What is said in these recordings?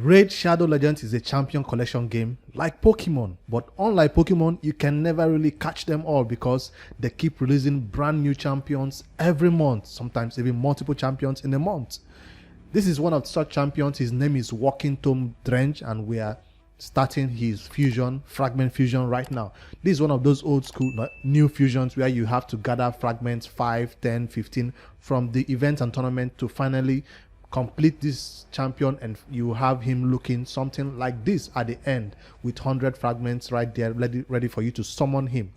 Raid Shadow Legends is a champion collection game like Pokemon, but unlike Pokemon, you can never really catch them all because they keep releasing brand new champions every month, sometimes even multiple champions in a month. This is one of such champions. His name is Walking Tomb Dreng, and we are starting his fusion, fragment fusion right now. This is one of those old school new fusions where you have to gather fragments 5, 10, 15 from the events and tournament to finally complete this champion, and you have him looking something like this at the end with 100 fragments right there ready for you to summon him.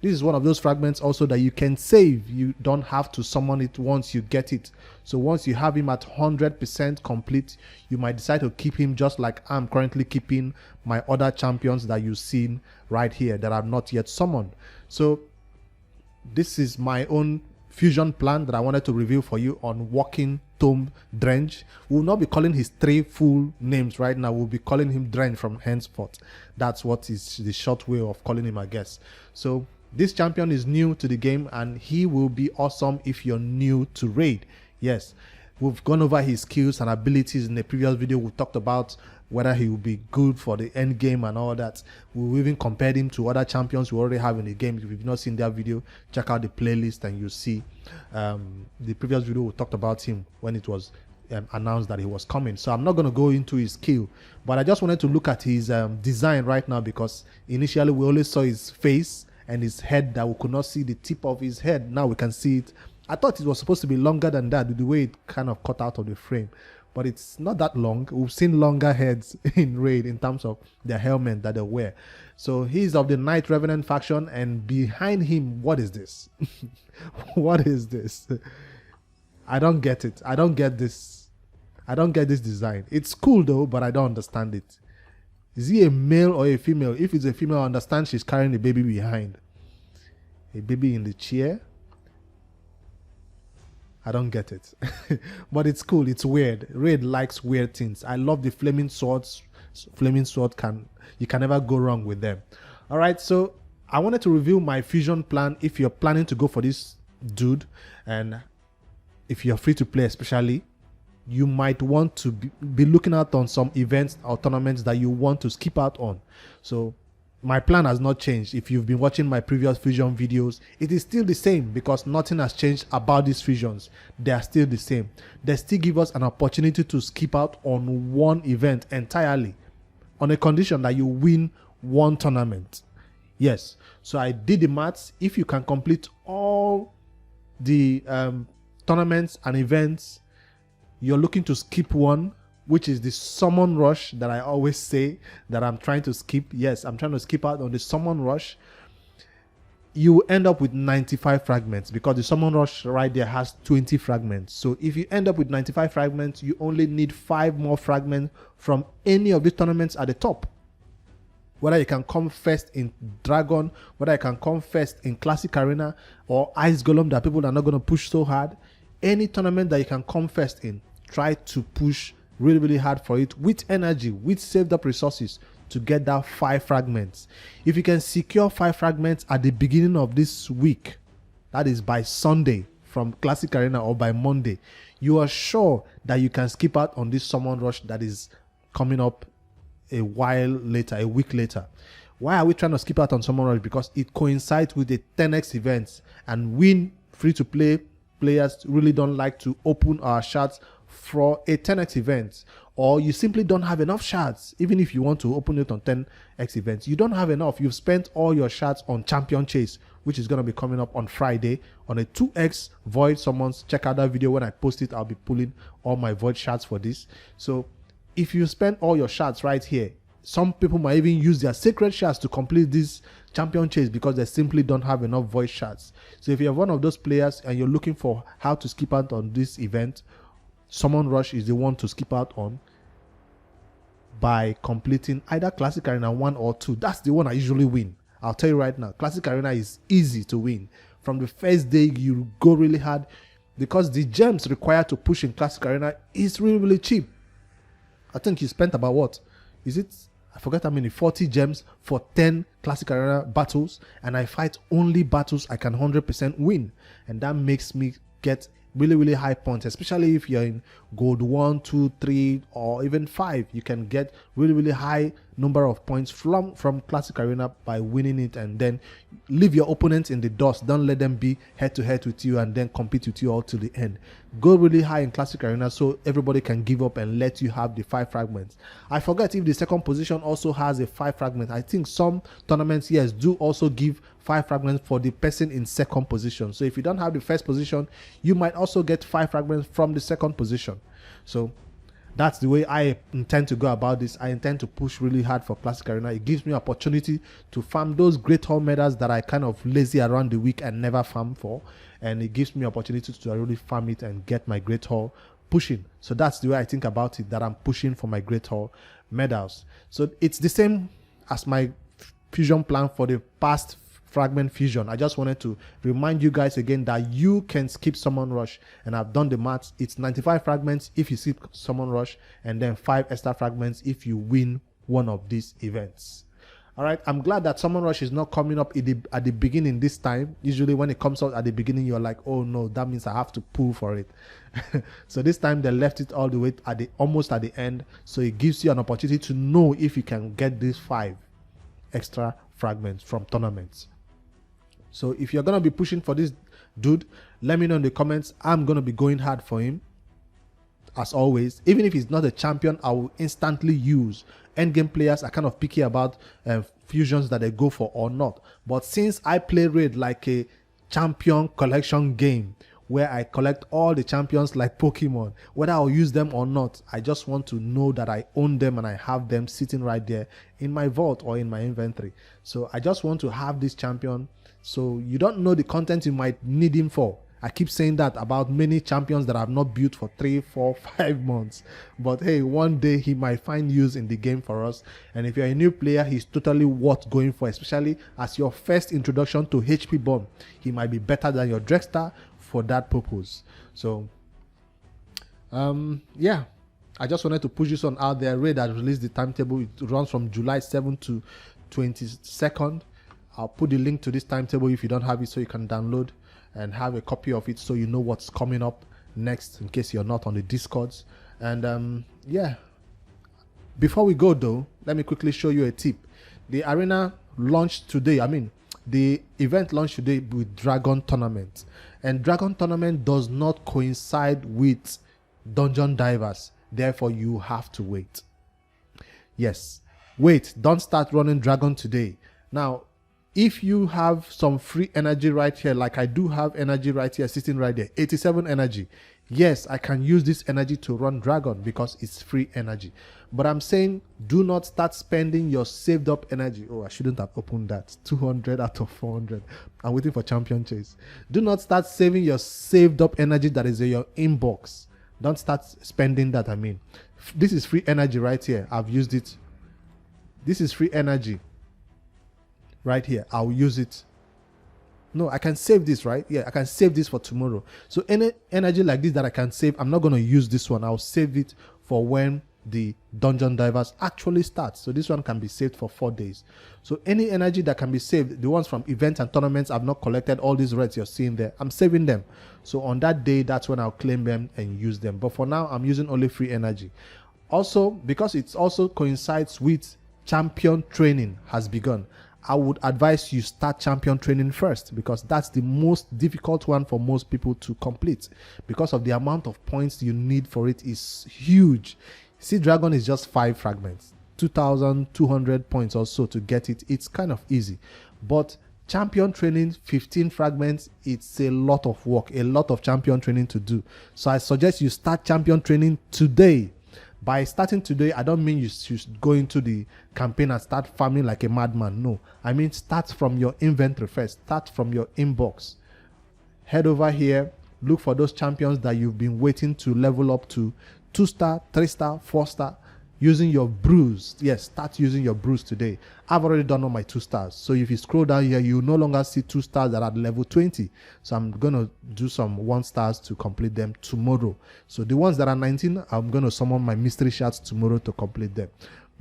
This is one of those fragments also that you can save. You don't have to summon it once you get it. So once you have him at 100% complete, you might decide to keep him, just like I'm currently keeping my other champions that you've seen right here that I've not yet summoned. So this is my own fusion plan that I wanted to review for you on Walking Tomb Dreng. We will not be calling his 3 full names right now. We'll be calling him Dreng from henceforth. That's what is the short way of calling him, I guess. So this champion is new to the game, and he will be awesome if you're new to Raid. Yes, we've gone over his skills and abilities in the previous video. We talked about whether he will be good for the end game and all that. We even compared him to other champions we already have in the game. If you've not seen that video, check out the playlist and you'll see the previous video. We talked about him when it was announced that he was coming. So I'm not going to go into his skill, but I just wanted to look at his design right now, because initially we only saw his face and his head, that we could not see the tip of his head. Now we can see it. I thought it was supposed to be longer than that with the way it kind of cut out of the frame, but it's not that long. We've seen longer heads in Raid in terms of their helmet that they wear. So he's of the Night Revenant faction, and behind him, what is this? What is this? I don't get it. I don't get this. I don't get this design. It's cool though, but I don't understand it. Is he a male or a female? If it's a female, I understand she's carrying a baby behind. A baby in the chair. I don't get it. But it's cool. It's weird. Raid likes weird things. I love the flaming swords. Flaming sword, you can never go wrong with them. All right, so I wanted to review my fusion plan. If you're planning to go for this dude, and if you're free to play especially, you might want to be looking out on some events or tournaments that you want to skip out on. So my plan has not changed. If you've been watching my previous fusion videos, it is still the same, because nothing has changed about these fusions. They are still the same. They still give us an opportunity to skip out on one event entirely, on a condition that you win one tournament. Yes, so I did the maths. If you can complete all the tournaments and events, you're looking to skip one, which is the summon rush that I always say that I'm trying to skip. Yes, I'm trying to skip out on the summon rush. You end up with 95 fragments, because the summon rush right there has 20 fragments. So if you end up with 95 fragments, you only need 5 more fragments from any of the tournaments at the top. Whether you can come first in Dragon, whether you can come first in Classic Arena or Ice Golem that people are not going to push so hard. Any tournament that you can come first in, try to push really hard for it with energy, with saved up resources to get that 5 fragments. If you can secure 5 fragments at the beginning of this week, that is by Sunday from Classic Arena, or by Monday, you are sure that you can skip out on this summon rush that is coming up a while later, a week later. Why are we trying to skip out on summon rush? Because it coincides with the 10x events, and we free-to-play players really don't like to open our shards for a 10x event, or you simply don't have enough shards. Even if you want to open it on 10x events, you don't have enough. You've spent all your shards on Champion Chase, which is going to be coming up on Friday on a 2x void summons. Check out that video. When I post it, I'll be pulling all my void shards for this. So if you spend all your shards right here, some people might even use their sacred shards to complete this Champion Chase, because they simply don't have enough void shards. So if you're one of those players and you're looking for how to skip out on this event, Summon Rush is the one to skip out on by completing either Classic Arena 1 or 2. That's the one I usually win. I'll tell you right now, Classic Arena is easy to win. From the first day, you go really hard, because the gems required to push in Classic Arena is really cheap. I think you spent about what? Is it? I forget how many, 40 gems for 10 Classic Arena battles, and I fight only battles I can 100% win, and that makes me get really high points, especially if you're in gold 1, 2, 3, or even 5. You can get really high number of points from classic arena by winning it, and then leave your opponents in the dust. Don't let them be head to head with you and then compete with you all to the end. Go really high in classic arena so everybody can give up and let you have the 5 fragments. I forget if the second position also has a 5 fragment. I think some tournaments, yes, do also give 5 fragments for the person in second position. So if you don't have the first position, you might also get 5 fragments from the second position. So that's the way I intend to go about this. I intend to push really hard for classic arena. It gives me opportunity to farm those great hall medals that I kind of lazy around the week and never farm for, and it gives me opportunity to really farm it and get my great hall pushing. So that's the way I think about it, that I'm pushing for my great hall medals. So it's the same as my fusion plan for the past fragment fusion. I just wanted to remind you guys again that you can skip summon rush, and I've done the maths. It's 95 fragments if you skip summon rush, and then 5 extra fragments if you win one of these events. All right, I'm glad that summon rush is not coming up at the beginning this time. Usually when it comes out at the beginning, you're like, oh no, that means I have to pull for it. So this time they left it all the way at almost at the end, so it gives you an opportunity to know if you can get these 5 extra fragments from tournaments. So if you're going to be pushing for this dude, let me know in the comments. I'm going to be going hard for him. As always, even if he's not a champion, I will instantly use. Endgame players are kind of picky about fusions that they go for or not. But since I play Raid like a champion collection game, where I collect all the champions like Pokemon, whether I'll use them or not, I just want to know that I own them and I have them sitting right there in my vault or in my inventory. So I just want to have this champion. So you don't know the content you might need him for. I keep saying that about many champions that I've not built for 3, 4, 5 months. But hey, one day he might find use in the game for us. And if you're a new player, he's totally worth going for, especially as your first introduction to HP Burn. He might be better than your drexta for that purpose. So yeah, I just wanted to push this one out there. Raid has released the timetable. It runs from July 7th to 22nd. I'll put the link to this timetable if you don't have it, so you can download and have a copy of it so you know what's coming up next in case you're not on the Discords. And yeah, before we go though, let me quickly show you a tip. The arena launched today. The event launched today with Dragon Tournament, and Dragon Tournament does not coincide with Dungeon Divers. Therefore, you have to wait. Yes, wait. Don't start running Dragon today. Now, if you have some free energy right here, like I do have energy right here, sitting right there, 87 energy. Yes, I can use this energy to run Dragon because it's free energy. But I'm saying do not start spending your saved up energy. Oh, I shouldn't have opened that. 200 out of 400. I'm waiting for champion chase. Do not start saving your saved up energy that is in your inbox. Don't start spending that. This is free energy right here. I've used it. This is free energy right here. I'll use it. No, I can save this, right? Yeah, I can save this for tomorrow. So any energy like this that I can save, I'm not going to use this one. I'll save it for when the Dungeon Divers actually starts. So this one can be saved for 4 days. So any energy that can be saved, the ones from events and tournaments, I've not collected all these reds you're seeing there. I'm saving them. So on that day, that's when I'll claim them and use them. But for now, I'm using only free energy. Also, because it also coincides with champion training has begun, I would advise you start champion training first, because that's the most difficult one for most people to complete, because of the amount of points you need for it is huge. Sea Dragon is just 5 fragments, 2,200 points or so to get it. It's kind of easy, but champion training, 15 fragments, it's a lot of work, a lot of champion training to do. So I suggest you start champion training today. By starting today, I don't mean you should go into the campaign and start farming like a madman. No, I mean start from your inventory first. Start from your inbox. Head over here. Look for those champions that you've been waiting to level up to 2-star, 3-star, 4-star. Using your brews. Yes, start using your brews today. I've already done all my 2-stars. So if you scroll down here, you no longer see 2-stars that are at level 20. So I'm going to do some 1-stars to complete them tomorrow. So the ones that are 19, I'm going to summon my mystery shards tomorrow to complete them.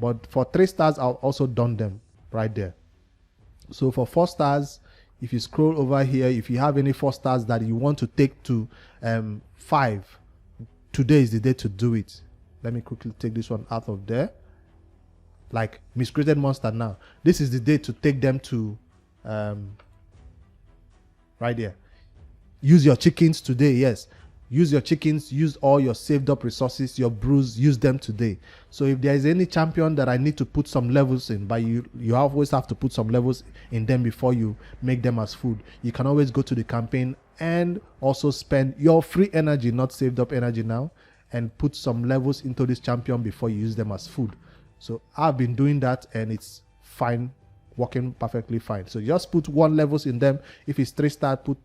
But for 3-stars, I've also done them right there. So for 4 stars, if you scroll over here, if you have any 4 stars that you want to take to 5, today is the day to do it. Let me quickly take this one out of there. Like miscreated monster now. This is the day to take them to right there. Use your chickens today, yes. Use your chickens, use all your saved up resources, your brews, use them today. So if there is any champion that I need to put some levels in, but you always have to put some levels in them before you make them as food. You can always go to the campaign and also spend your free energy, not saved up energy now, and put some levels into this champion before you use them as food. So I've been doing that and it's fine, working perfectly fine. So just put 1 levels in them. If it's 3-star, put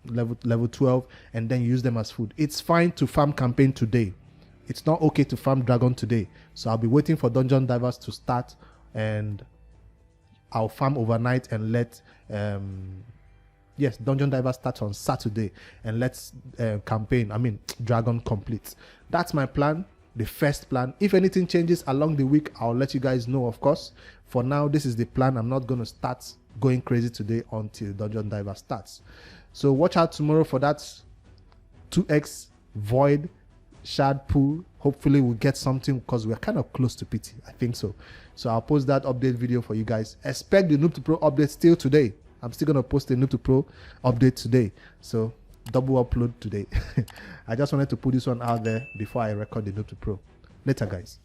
level 12 and then use them as food. It's fine to farm campaign today. It's not okay to farm dragon today. So I'll be waiting for dungeon divers to start and I'll farm overnight and let yes, dungeon divers starts on Saturday and let's dragon complete. That's my plan, the first plan. If anything changes along the week, I'll let you guys know, of course. For now, this is the plan. I'm not going to start going crazy today until dungeon diver starts. So watch out tomorrow for that 2x void shard pool. Hopefully we'll get something because we're kind of close to PT. I think so. So I'll post that update video for you guys. Expect the Noob to Pro update still today. I'm still going to post the Noob to Pro update today. So double upload today. I just wanted to put this one out there before I record the Noob to Pro. Later, guys.